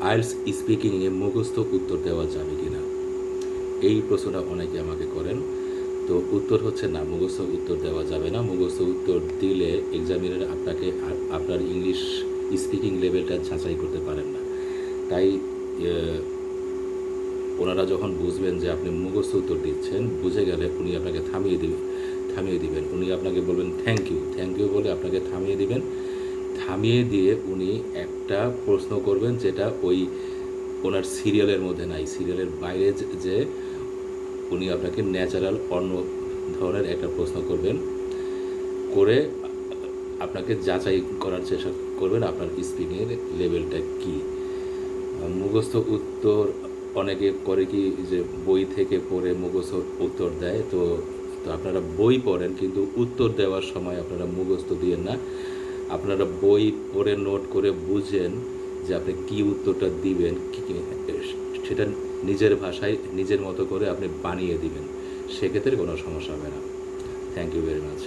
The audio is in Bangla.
আইএলটিএস স্পিকিংয়ে মুখস্থ উত্তর দেওয়া যাবে কি না, এই প্রশ্নটা অনেকে আমাকে করেন। তো উত্তর হচ্ছে না, মুখস্থ উত্তর দেওয়া যাবে না। মুখস্থ উত্তর দিলে এক্সামিনার আপনাকে আপনার ইংলিশ স্পিকিং লেভেলটা যাচাই করতে পারেন না। তাই ওনারা যখন বুঝবেন যে আপনি মুখস্থ উত্তর দিচ্ছেন, বুঝে গেলে উনি আপনাকে থামিয়ে দিবেন। উনি আপনাকে বলবেন থ্যাংক ইউ বলে আপনাকে থামিয়ে দিবেন। থামিয়ে দিয়ে উনি একটা প্রশ্ন করবেন যেটা ওই ওনার সিরিয়ালের মধ্যে নাই, সিরিয়ালের বাইরে যে উনি আপনাকে ন্যাচারাল অন্য ধরনের একটা প্রশ্ন করবেন, করে আপনাকে যাচাই করার চেষ্টা করবেন আপনার স্পিকিংয়ের লেভেলটা কী। মুখস্থ উত্তর অনেকে করে কি যে বই থেকে পড়ে মুখস্থ উত্তর দেয়। তো তো আপনারা বই পড়েন, কিন্তু উত্তর দেওয়ার সময় আপনারা মুখস্থ দিয়েন না। আপনারা বই পড়ে নোট করে বুঝেন যে আপনি কী উত্তরটা দিবেন, সেটা নিজের ভাষায় নিজের মতো করে আপনি বানিয়ে দিবেন, সেক্ষেত্রে কোনো সমস্যা হবে না। Thank you very much.